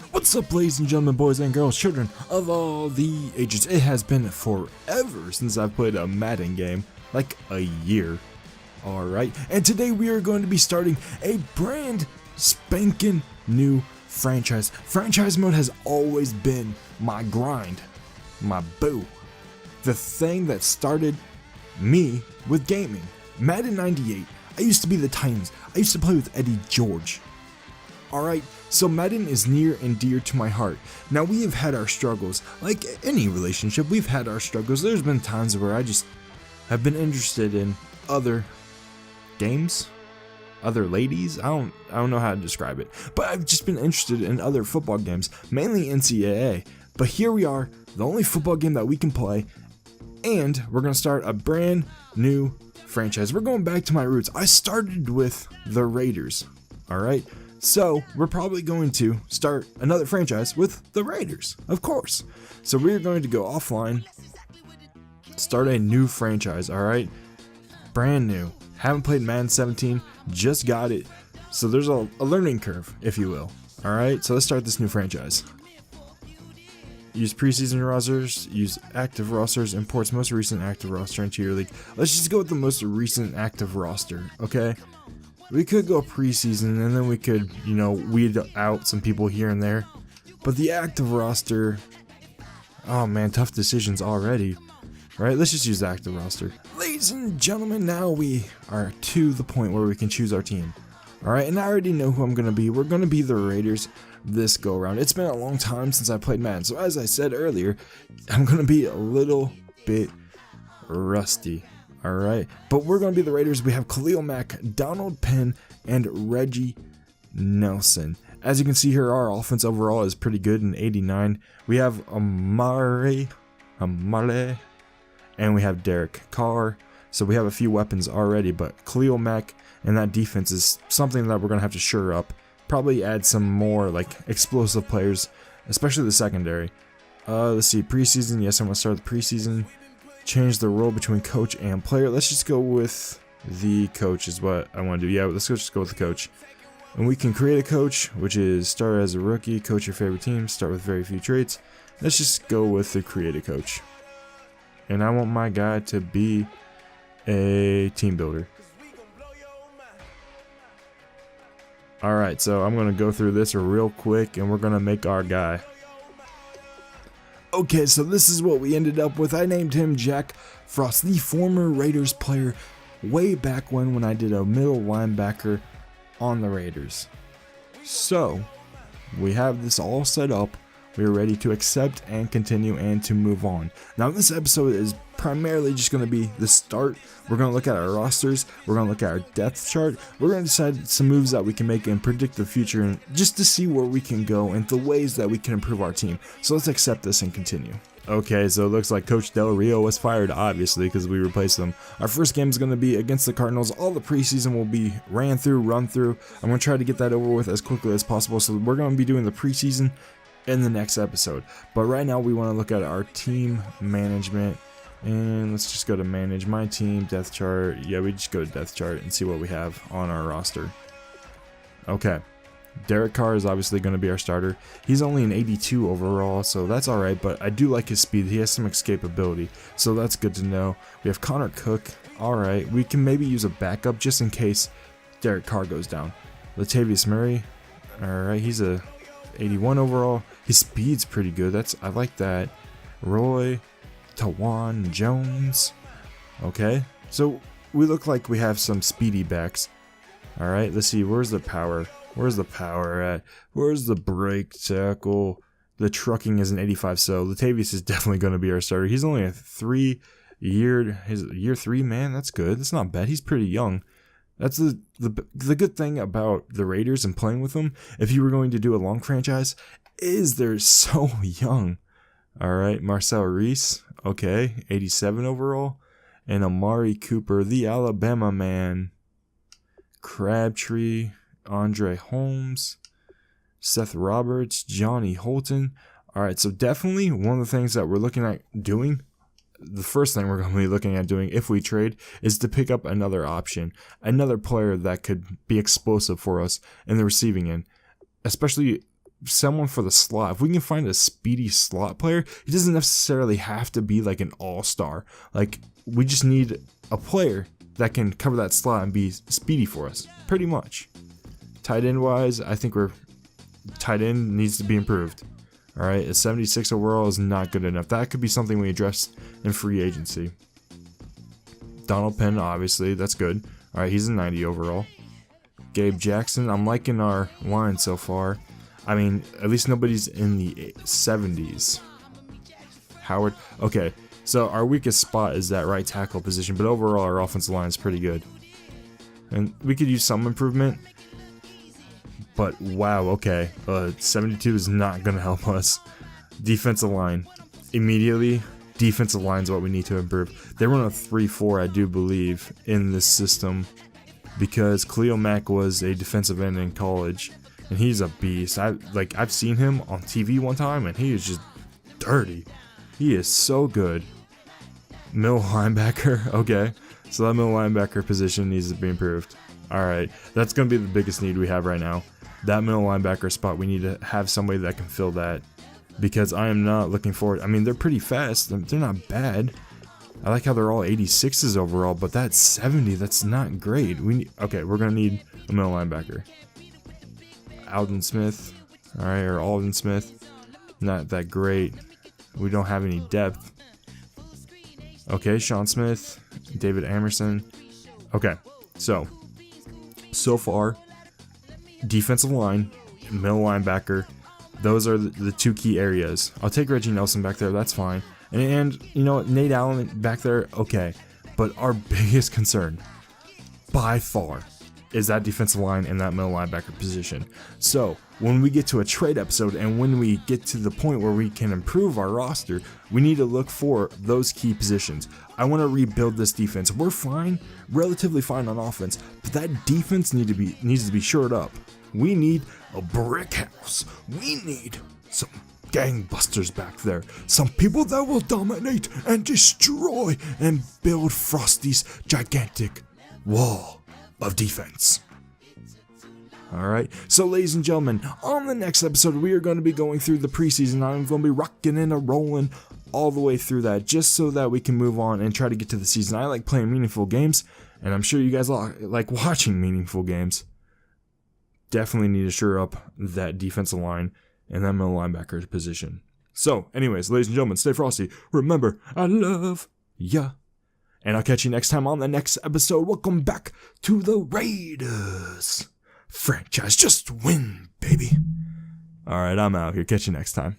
What's up, ladies and gentlemen, boys and girls, children of all the ages? It has been forever since I've played a Madden game, like a year. Alright, and today we are going to be starting a brand spanking new franchise. Franchise mode has always been my grind, my boo. The thing that started me with gaming. Madden 98, I used to be the Titans. I used to play with Eddie George. Alright, so Madden is near and dear to my heart. Now, we have had our struggles. Like any relationship, we've had our struggles. There's been times where I just have been interested in other games, other ladies. I don't know how to describe it, but I've just been interested in other football games, mainly NCAA. But here we are, the only football game that we can play, and we're going to start a brand new franchise. We're going back to my roots. I started with the Raiders, alright? So, we're probably going to start another franchise with the Raiders, of course. So, we're going to go offline, start a new franchise, alright? Brand new. Haven't played Madden 17, just got it. So, there's a learning curve, if you will. Alright, so let's start this new franchise. Use preseason rosters, use active rosters, imports most recent active roster into your league. Let's just go with the most recent active roster, okay? We could go preseason and then we could, weed out some people here and there. But the active roster, oh man, tough decisions already. Right, let's just use the active roster. Ladies and gentlemen, now we are to the point where we can choose our team. Alright, and I already know who I'm going to be. We're going to be the Raiders this go around. It's been a long time since I played Madden, so as I said earlier, I'm going to be a little bit rusty. Alright, but we're going to be the Raiders. We have Khalil Mack, Donald Penn, and Reggie Nelson. As you can see here, our offense overall is pretty good in 89. We have Amare, and we have Derek Carr. So we have a few weapons already, but Khalil Mack and that defense is something that we're going to have to shore up. Probably add some more like explosive players, especially the secondary. Let's see, preseason. Yes, I'm going to start the preseason. Change the role between coach and player. Let's just go with the coach is what I want to do. Yeah, let's just go with the coach. And we can create a coach, which is start as a rookie, coach your favorite team, start with very few traits. Let's just go with the create a coach. And I want my guy to be a team builder. Alright, so I'm going to go through this real quick and we're going to make our guy. Okay, so this is what we ended up with. I named him Jack Frost, the former Raiders player way back when I did a middle linebacker on the Raiders. So, we have this all set up. We are ready to accept and continue and to move on. Now, this episode is primarily just going to be the start. We're going to look at our rosters. We're going to look at our depth chart. We're going to decide some moves that we can make and predict the future, and just to see where we can go and the ways that we can improve our team. So let's accept this and continue. Okay, so it looks like Coach Del Rio was fired, obviously, because we replaced him. Our first game is going to be against the Cardinals. All the preseason will be run through. I'm going to try to get that over with as quickly as possible. So we're going to be doing the preseason in the next episode. But right now we want to look at our team management. And let's just go to manage my team, depth chart. Yeah, we just go to depth chart and see what we have on our roster. Okay. Derek Carr is obviously going to be our starter. He's only an 82 overall, so that's alright, but I do like his speed. He has some escapability, so that's good to know. We have Connor Cook. Alright, we can maybe use a backup just in case Derek Carr goes down. Latavius Murray. Alright, he's a 81 overall. His speed's pretty good. I like that. Roy Tawan Jones. Okay, so we look like we have some speedy backs. Alright, let's see, where's the power? Where's the power at? Where's the break tackle? The trucking is an 85, so Latavius is definitely going to be our starter. He's only a year 3, man, that's good. That's not bad. He's pretty young. That's the good thing about the Raiders and playing with them, if you were going to do a long franchise, is they're so young. Alright, Marcel Reese, okay, 87 overall. And Amari Cooper, the Alabama man. Crabtree, Andre Holmes, Seth Roberts, Johnny Holton. Alright, so definitely one of the things that we're looking at doing, the first thing we're going to be looking at doing if we trade, is to pick up another option, another player that could be explosive for us in the receiving end. Especially someone for the slot. If we can find a speedy slot player, he doesn't necessarily have to be like an all-star. Like, we just need a player that can cover that slot and be speedy for us, pretty much. Tight end wise, I think tight end needs to be improved. All right, a 76 overall is not good enough. That could be something we address in free agency. Donald Penn, obviously, that's good. All right, he's a 90 overall. Gabe Jackson, I'm liking our line so far. I mean, at least nobody's in the 70s. Howard, okay, so our weakest spot is that right tackle position, but overall our offensive line is pretty good. And we could use some improvement, but wow, okay, 72 is not going to help us. Defensive line, immediately, defensive line is what we need to improve. They run a 3-4, I do believe, in this system, because Khalil Mack was a defensive end in college, and he's a beast. I've seen him on TV one time, and he is just dirty. He is so good. Middle linebacker, okay. So that middle linebacker position needs to be improved. Alright, that's going to be the biggest need we have right now. That middle linebacker spot, we need to have somebody that can fill that. Because I am not looking forward. I mean, they're pretty fast. They're not bad. I like how they're all 86s overall, but that's 70. That's not great. Okay, we're going to need a middle linebacker. Alden Smith, all right, or Alden Smith, not that great. We don't have any depth. Okay, Sean Smith, David Amerson. Okay, so far, defensive line, middle linebacker, those are the two key areas. I'll take Reggie Nelson back there, that's fine. And you know what, Nate Allen back there, okay. But our biggest concern, by far, is that defensive line and that middle linebacker position. So when we get to a trade episode and when we get to the point where we can improve our roster, we need to look for those key positions. I want to rebuild this defense. We're fine, relatively fine on offense, but that defense needs to be shored up. We need a brick house. We need some gangbusters back there. Some people that will dominate and destroy and build Frosty's gigantic wall of defense. Alright, so ladies and gentlemen, on the next episode we are going to be going through the preseason. I'm going to be rocking and rolling all the way through that just so that we can move on and try to get to the season. I like playing meaningful games, and I'm sure you guys like watching meaningful games. Definitely need to shore up that defensive line and that middle linebacker position. So, anyways, ladies and gentlemen, stay frosty. Remember, I love ya. And I'll catch you next time on the next episode. Welcome back to the Raiders. Franchise, just win, baby. Alright, I'm out here. Catch you next time.